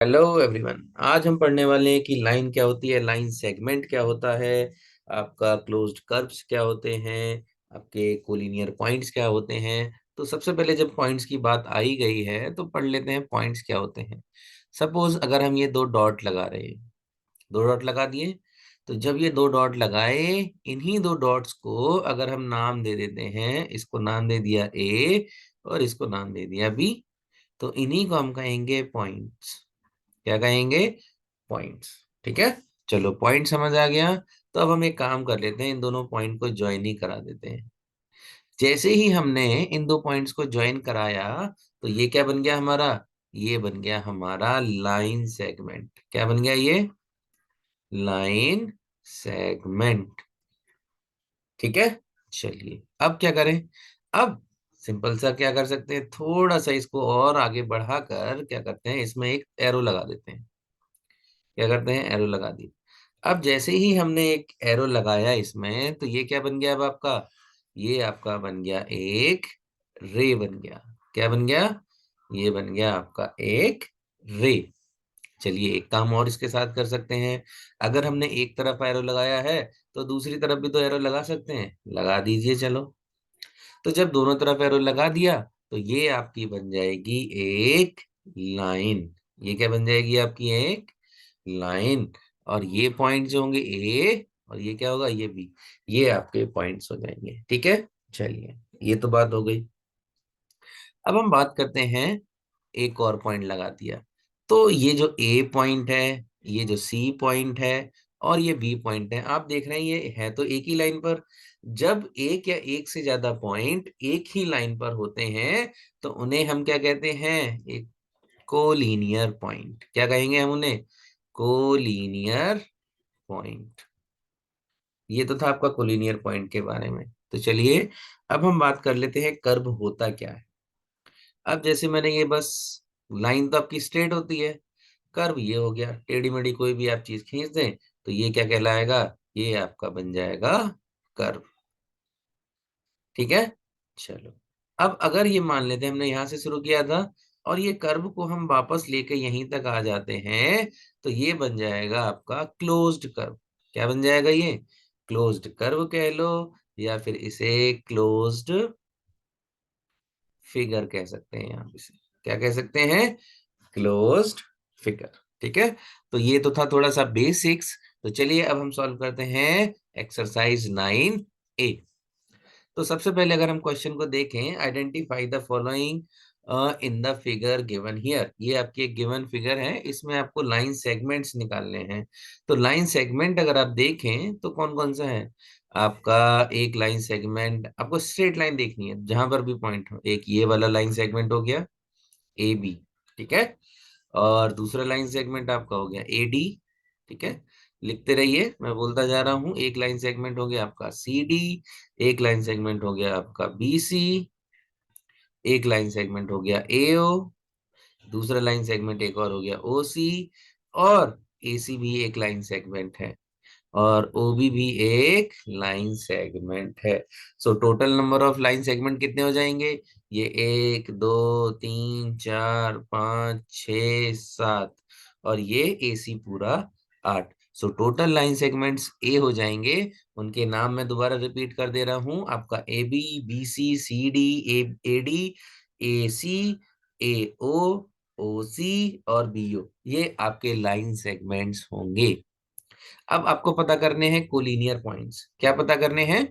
Hello everyone. आज हम पढ़ने वाले हैं कि लाइन क्या होती है, लाइन सेगमेंट क्या होता है, आपका क्लोज्ड कर्व्स क्या होते हैं, आपके कोलिनियर पॉइंट्स क्या होते हैं। तो सबसे पहले जब पॉइंट्स की बात आई गई है तो पढ़ लेते हैं पॉइंट्स क्या होते हैं। सपोज अगर हम ये दो डॉट लगा रहे हैं, दो डॉट लगा दिए, तो जब ये दो डॉट लगाए, इन्हीं दो डॉट्स को अगर हम नाम दे देते हैं, इसको नाम दे दिया ए और इसको नाम दे दिया बी, तो इन्हीं को हम कहेंगे पॉइंट्स। क्या कहेंगे? पॉइंट्स। ठीक है, चलो पॉइंट समझ आ गया। तो अब हम एक काम कर लेते हैं, इन दोनों पॉइंट को ज्वाइन ही करा देते हैं। जैसे ही हमने इन दो पॉइंट्स को ज्वाइन कराया, तो ये क्या बन गया हमारा? ये बन गया हमारा लाइन सेगमेंट। क्या बन गया ये? Line segment. ठीक है, चलिए अब क्या करें? अब सिंपल सा क्या कर सकते हैं, थोड़ा सा इसको और आगे बढ़ाकर क्या करते हैं, इसमें एक एरो लगा देते हैं। क्या करते हैं? एरो लगा दी। अब जैसे ही हमने एक एरो लगाया इसमें, तो ये क्या बन गया? अब आपका ये आपका बन गया एक रे बन गया। क्या बन गया? ये बन गया आपका एक रे। चलिए एक काम और इसके साथ कर सकते हैं। अगर हमने एक तरफ एरो लगाया है, तो दूसरी तरफ भी तो एरो लगा सकते हैं। लगा दीजिए चलो। तो जब दोनों तरफ एरो लगा दिया, तो ये आपकी बन जाएगी एक लाइन। ये क्या बन जाएगी? आपकी एक लाइन। और ये पॉइंट जो होंगे ए, और ये क्या होगा? ये बी। ये आपके पॉइंट्स हो जाएंगे। ठीक है, चलिए ये तो बात हो गई। अब हम बात करते हैं, एक और पॉइंट लगा दिया, तो ये जो ए पॉइंट है, ये जो सी पॉइंट है, और ये बी पॉइंट है, आप देख रहे हैं ये है तो एक ही लाइन पर। जब एक या एक से ज्यादा पॉइंट एक ही लाइन पर होते हैं, तो उन्हें हम क्या कहते हैं? एक कोलिनियर पॉइंट। क्या कहेंगे हम उन्हें? Collinear point. ये तो था आपका कोलिनियर पॉइंट के बारे में। तो चलिए अब हम बात कर लेते हैं कर्व होता क्या है। अब जैसे मैंने ये बस, लाइन तो आपकी स्ट्रेट होती है, कर्व ये हो गया टेढ़ी मेढ़ी, कोई भी आप चीज खींच दें तो ये क्या कहलाएगा? ये आपका बन जाएगा कर्व। ठीक है, चलो अब अगर ये मान लेते हैं हमने यहां से शुरू किया था, और ये कर्व को हम वापस लेके यहीं तक आ जाते हैं, तो ये बन जाएगा आपका क्लोज्ड कर्व। क्या बन जाएगा ये? क्लोज्ड कर्व कह लो, या फिर इसे क्लोज्ड फिगर कह सकते हैं। आप इसे क्या कह सकते हैं? Closed figure. ठीक है, तो ये तो था थोड़ा सा बेसिक्स। तो चलिए अब हम सॉल्व करते हैं एक्सरसाइज 9A। तो सबसे पहले अगर हम क्वेश्चन को देखें, identify the following in the figure given here. ये आपकी एक गिवन फिगर है, इसमें आपको लाइन सेगमेंट्स निकालने हैं। तो लाइन सेगमेंट अगर आप देखें तो कौन कौन सा है आपका? एक लाइन सेगमेंट आपको स्ट्रेट लाइन देखनी है जहां पर भी पॉइंट हो। एक ये वाला लाइन सेगमेंट हो गया ए बी। ठीक है, और दूसरा लाइन सेगमेंट आपका हो गया ए डी। ठीक है, लिखते रहिए, मैं बोलता जा रहा हूं। एक लाइन सेगमेंट हो गया आपका सी डी, एक लाइन सेगमेंट हो गया आपका बी सी, एक लाइन सेगमेंट हो गया ए ओ, दूसरा लाइन सेगमेंट एक और हो गया ओ सी, और ए सी भी एक लाइन सेगमेंट है, और ओबी भी एक लाइन सेगमेंट है। So total number of line segment कितने हो जाएंगे? ये एक दो तीन चार पाँच छ सात, और ये एसी पूरा 8। सो टोटल लाइन सेगमेंट्स ए हो जाएंगे। उनके नाम मैं दोबारा रिपीट कर दे रहा हूं, आपका A B, B C, C D, A D, A C, A O, O C, और बी ओ। ये आपके लाइन सेगमेंट्स होंगे। अब आपको पता करने हैं कोलिनियर पॉइंट्स। क्या पता करने हैं?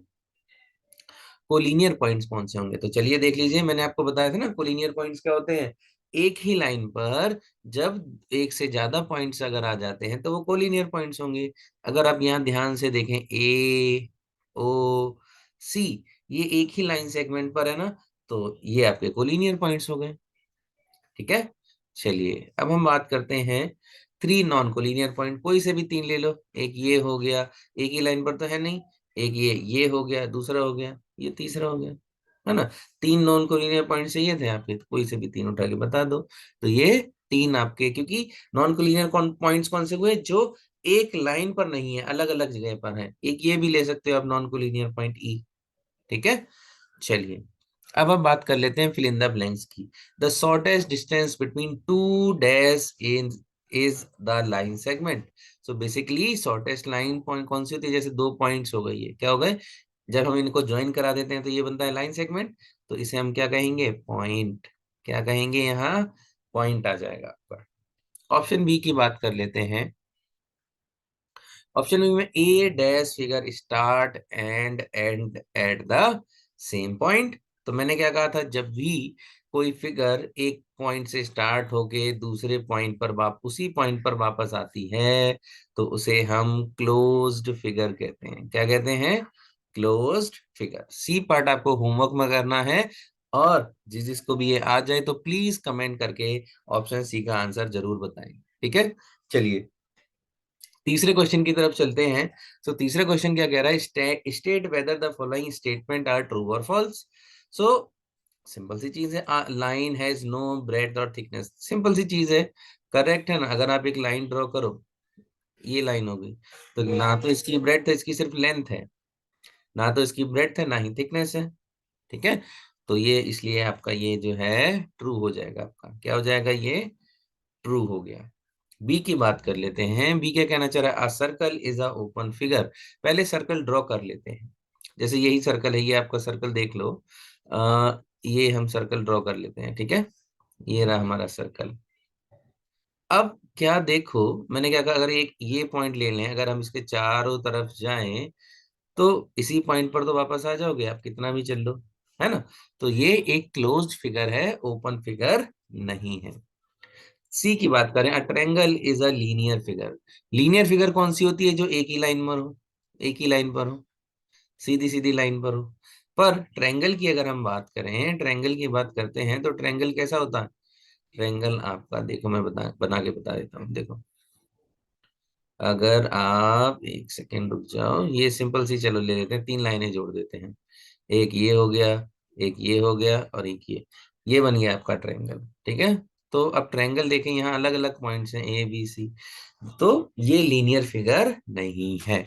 कोलिनियर पॉइंट्स कौन से होंगे? तो चलिए देख लीजिए, मैंने आपको बताया था ना कोलिनियर पॉइंट्स क्या होते हैं। एक ही लाइन पर जब एक से ज्यादा पॉइंट्स अगर आ जाते हैं तो वो कोलिनियर पॉइंट्स होंगे। अगर आप यहाँ ध्यान से देखें, ए ओ सी, ये एक ही लाइन सेगमेंट पर है ना, तो ये आपके कोलिनियर पॉइंट्स हो गए। ठीक है, चलिए अब हम बात करते हैं थ्री नॉन कोलिनियर पॉइंट। कोई से भी तीन ले लो। एक ये हो गया, एक ही लाइन पर तो है नहीं। एक ये हो गया, दूसरा हो गया, ये तीसरा हो गया, है ना। तीन नॉन कोलिनियर पॉइंट चाहिए थे आपके, तो कोई से भी तीन उठा के बता दो। तो ये तीन आपके, क्योंकि नॉन कोलिनियर पॉइंट्स कौन से हुए? जो एक लाइन पर नहीं है, अलग अलग जगह पर है। एक ये भी ले सकते हो आप, नॉन कोलिनियर पॉइंट ई। ठीक है, चलिए अब हम बात कर लेते हैं फिल इन द ब्लैंक्स की। The shortest distance between two dash is the line segment. So basically shortest line point कौन सी होती है, जैसे दो पॉइंट्स हो गई है, क्या हो गए, जब हम इनको ज्वाइन करा देते हैं तो ये बनता है लाइन सेगमेंट। तो इसे हम क्या कहेंगे, पॉइंट। क्या कहेंगे, यहाँ पॉइंट आ जाएगा आपका। ऑप्शन बी की बात कर लेते हैं। ऑप्शन बी में A dash figure start and end at the same point. तो मैंने क्या कहा था, जब भी कोई फिगर एक पॉइंट से स्टार्ट होके दूसरे पॉइंट पर उसी पॉइंट पर वापस आती है तो उसे हम क्लोज्ड फिगर कहते हैं। क्या कहते हैं, क्लोज्ड फिगर। सी पार्ट आपको होमवर्क में करना है, और जिसको भी ये आ जाए तो प्लीज कमेंट करके ऑप्शन सी का आंसर जरूर बताएं। ठीक है, चलिए तीसरे क्वेश्चन की तरफ चलते हैं। सो तीसरे क्वेश्चन क्या कह रहा है, state whether the following statement are true और फॉल्स। सो सिंपल सी चीज है, लाइन हैज नो ब्रेड्थ और थिकनेस। सिंपल सी चीज है, करेक्ट है ना। अगर आप एक लाइन ड्रॉ करो, ये लाइन हो गई, तो ना तो इसकी ब्रेड्थ है, इसकी सिर्फ लेंथ है, ना तो इसकी ब्रेड्थ है ना ही थिकनेस है। ठीक है, तो ये इसलिए आपका ये जो है ट्रू हो जाएगा। आपका क्या हो जाएगा, ये ट्रू हो गया। बी की बात कर लेते हैं। बी क्या कहना चाह रहा है, a circle is a open figure. पहले सर्कल ड्रॉ कर लेते हैं। जैसे यही सर्कल है, ये आपका सर्कल देख लो। ये हम सर्कल ड्रॉ कर लेते हैं। ठीक है, ये रहा हमारा सर्कल। अब क्या देखो, मैंने क्या कहा, अगर एक ये पॉइंट ले लें, अगर हम इसके चारों तरफ जाएं तो इसी पॉइंट पर तो वापस आ जाओगे आप, कितना भी चल लो, है ना। तो ये एक क्लोज्ड फिगर है, ओपन फिगर नहीं है। सी की बात करें, a triangle is a linear figure. Linear figure कौन सी होती है, जो एक ही लाइन पर हो, एक ही लाइन पर हो, सीधी सीधी लाइन पर हो। पर ट्रायंगल की अगर हम बात करें, ट्रायंगल की बात करते हैं, तो ट्रायंगल कैसा होता है। ट्रायंगल आपका देखो, मैं बना के बता देता हूँ, देखो। अगर आप एक सेकेंड रुक जाओ, ये सिंपल सी चलो ले लेते हैं, तीन लाइनें जोड़ देते हैं। एक ये हो गया, एक ये हो गया, और एक ये बन गया आपका ट्रायंगल। ठीक है, तो अब ट्रायंगल देखें, यहाँ अलग अलग पॉइंट्स हैं, ए बी सी। तो ये लीनियर फिगर नहीं है।